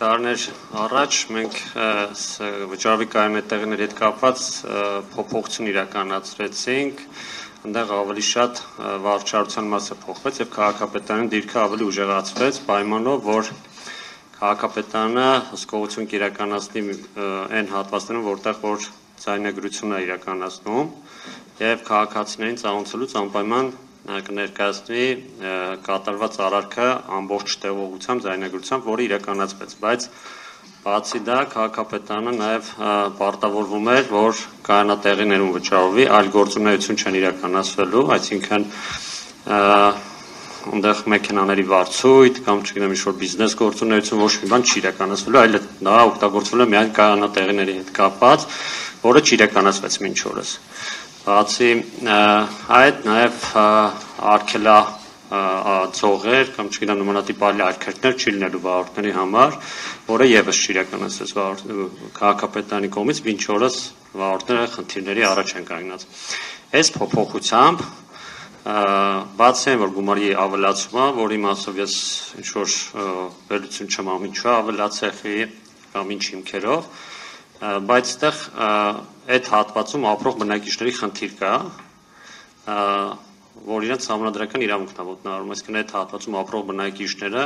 Տարիներ առաջ մենք վճարվի կայունատեղիների հետ կապված փոփոխություն իրականացրեցինք, այնտեղ ավելի շատ վարչարության մասը փոխվեց եւ քաղաքապետարանի դիրքը ավելի ուժեղացվեց, պայմանով որ քաղաքապետարանը հսկողություն կիրականացնի այն հատվածներում, որտեղ որ ձայնագրություն է իրականացնում եւ քաղաքացիներին ծանոթացնելուց անպայման կներկայացնի կատարված արարքը ամբողջ տեղողությամբ ձայնագրությամբ, որը իրականացվեց, բայց բացի դա քաղաքապետարանը նաև պարտավորվում էր, որ կայանատեղիներում վճարվի, այլ գործունեություն չեն իրականացվելու, այսինքն այնտեղ մեքենաների վարձույթ կամ չգիտեմ ինչ-որ բիզնես գործունեություն ոչ մի բան չի իրականացվելու, այլ դա օգտագործվելու է միայն կայանատեղիների հետ կապված, որը չիրականացվեց մինչ օրս։ Բացի այդ նաև արգելա ծողեր կամ չգիտեմ նմանատիպ այլ արգելքներ չի լինելու վարորդների համար, որը եւս չիրականացվեց քաղաքապետարանի կողմից, մինչ օրս վարորդները խնդիրների առաջ են կանգնած։ Այս փոփոխությամբ բացի այն որ գումարի ավելացումը, որի մասով ես ինչ-որ վերլուծություն չեմ անում, ինչու է ավելացել կամ ինչ հիմքերով, բայց այդտեղ այդ հատվածում ապրող բնակիչների խնդիր կա, որ իրենց համանդրական իրավունքն է ոտնահարում, այսինքն այդ հատվածում ապրող բնակիչները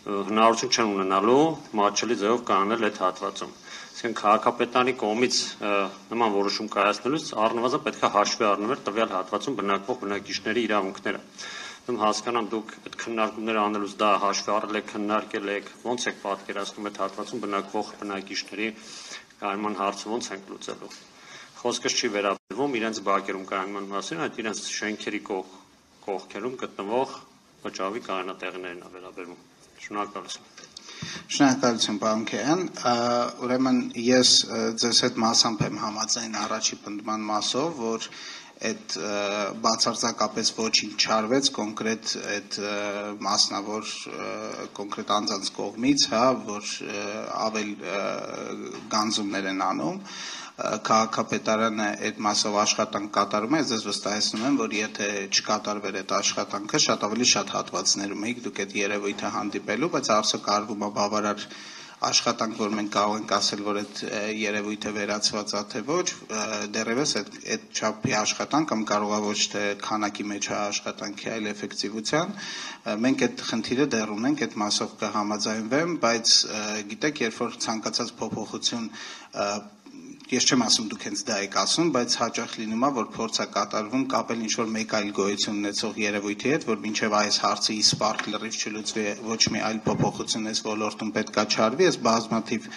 հնարավորություն չեն ունենալու մատչելի ձևով կանոնել այդ հատվածում։ Այսինքն քաղաքապետարանի կողմից նման որոշում կայացնելուց առնվազն պետք է հաշվի առնվել տվյալ հատվածում բնակվող բնակիչների իրավունքները։ Ում հասկանամ դուք այդ քննարկումները անելուց դա հաշվի առել եք, քննարկել եք, ո՞նց եք պատկերացնում այդ հատվածում բնակվող բնակիչների կայունման հարցը ո՞նց ենք լուծելու։ Խոսքս չի վերաբերվում իրենց բակերում կայունման մասին, այդ իրենց շենքերի կողքերում գտնվող վճարվի կայանատեղիներին է վերաբերվում։ Շնորհակալություն։ Շնորհակալություն, պարոն Քեյան։ Ուրեմն ես ձեզ հետ մասամբ եմ համաձայն առաջի պնդման մասով, որ այդ բացարձակապես ոչինչ չարվեց կոնկրետ այդ մասնավոր կոնկրետ անձանց կողմից, հա, որ ավել գանձումներ են անում, քաղաքապետարանը այդ մասով աշխատանք կատարում է, ես վստահեցնում եմ, որ եթե չկատարվեր այդ աշխատանքը, շատ հատվածներում եք դուք այդ երևույթը հանդիպելու, բայց արդյոք արվում է բավարար աշխատանք, որ մենք կարող ենք ասել, որ այդ երևույթը վերացված է թե ոչ, դեռևս այդ չափի աշխատանք կամ կարող է ոչ թե քանակի մեջ է աշխատանքի, այլ էֆեկտիվության, մենք այդ խնդիրը դեռ ունենք, այդ մասով կհամաձայնվեմ, բայց գիտեք, երբ որ ցանկացած փոփոխություն ես չեմ ասում դուք հենց դա եք ասում, բայց հաճախ լինում է, որ փորձ է կատարվում կապել ինչ-որ մեկ այլ գոյություն ունեցող երևույթի հետ, որ մինչև այս հարցը իսպառ լրիվ չլուծվի ոչ մի այլ փոփոխություն այս ոլորտում պետքա չարվի, ես բազմաթիվ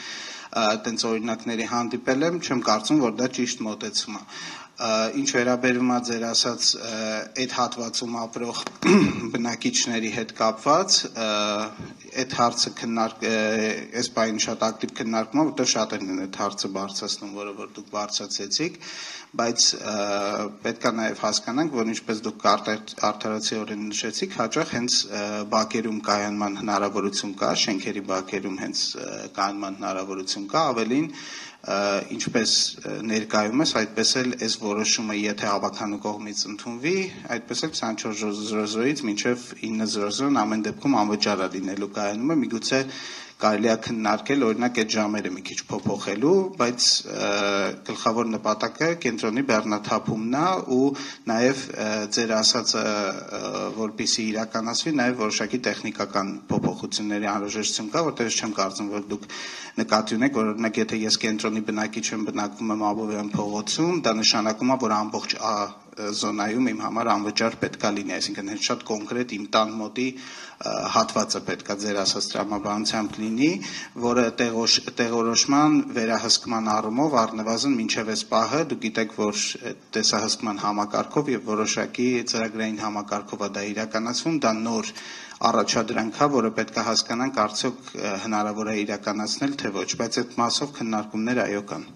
այդպես օրինակների հանդիպել եմ, չեմ կարծում, որ դա ճիշտ մոտեցում է։ Ինչ վերաբերում է ձեր ասած այդ հատվածում ապրող բնակիչների հետ կապված, այդ հարցը այս պահին շատ ակտիվ քննարկվում է, որտեղ շատերն են այդ հարցը բարձրացնում, որը որ դուք բարձրացեցիք, բայց պետք է նաև հասկանանք, որ ինչպես դուք արդարացիորեն նշեցիք, հաճախ հենց բակերում կայանման հնարավորություն կա, շենքերի բակերում հենց կայանման հնարավորություն կա, ավելին ինչպես ներկայումս, այդպես էլ այս որոշումը եթե հավաքանու կողմից ընդունվի, այդպես էլ 24:00-ից մինչև 9:00 ամեն դեպքում անվճար է լինելու կայանումը, միգուցե կարելի է քննարկել օրինակ այդ ժամերը մի քիչ փոփոխելու, բայց գլխավոր նպատակը կենտրոնի բեռնաթափումն է ու նաև ձեր ասածը որպեսզի իրականացվի, նաև որոշակի տեխնիկական փոփոխությունների անհրաժեշտություն կա, որտեղ ես չեմ կարծում, որ դուք նկատի ունեք, որ օրինակ եթե ես կենտրոնի բնակիչ եմ, բնակվում եմ Աբովյան փողոցում, դա նշանակում է, որ ամբողջ զոնայում իմ համար անվճար պետքա լինի, այսինքն հենց շատ կոնկրետ իմ տան մոտի հատվածը պետքա ձեր ասած տրամաբանությամբ լինի, որը տեղորոշման վերահսկման առումով առնվազն մինչև այս պահը դուք գիտեք, որ տեսահսկման համակարգով եւ որոշակի ծրագրային համակարգով է դա իրականացվում, դա նոր առաջադրանք է, որը պետք է հասկանանք արդյոք հնարավոր է իրականացնել թե ոչ, բայց այդ մասով քննարկումներ այո կան։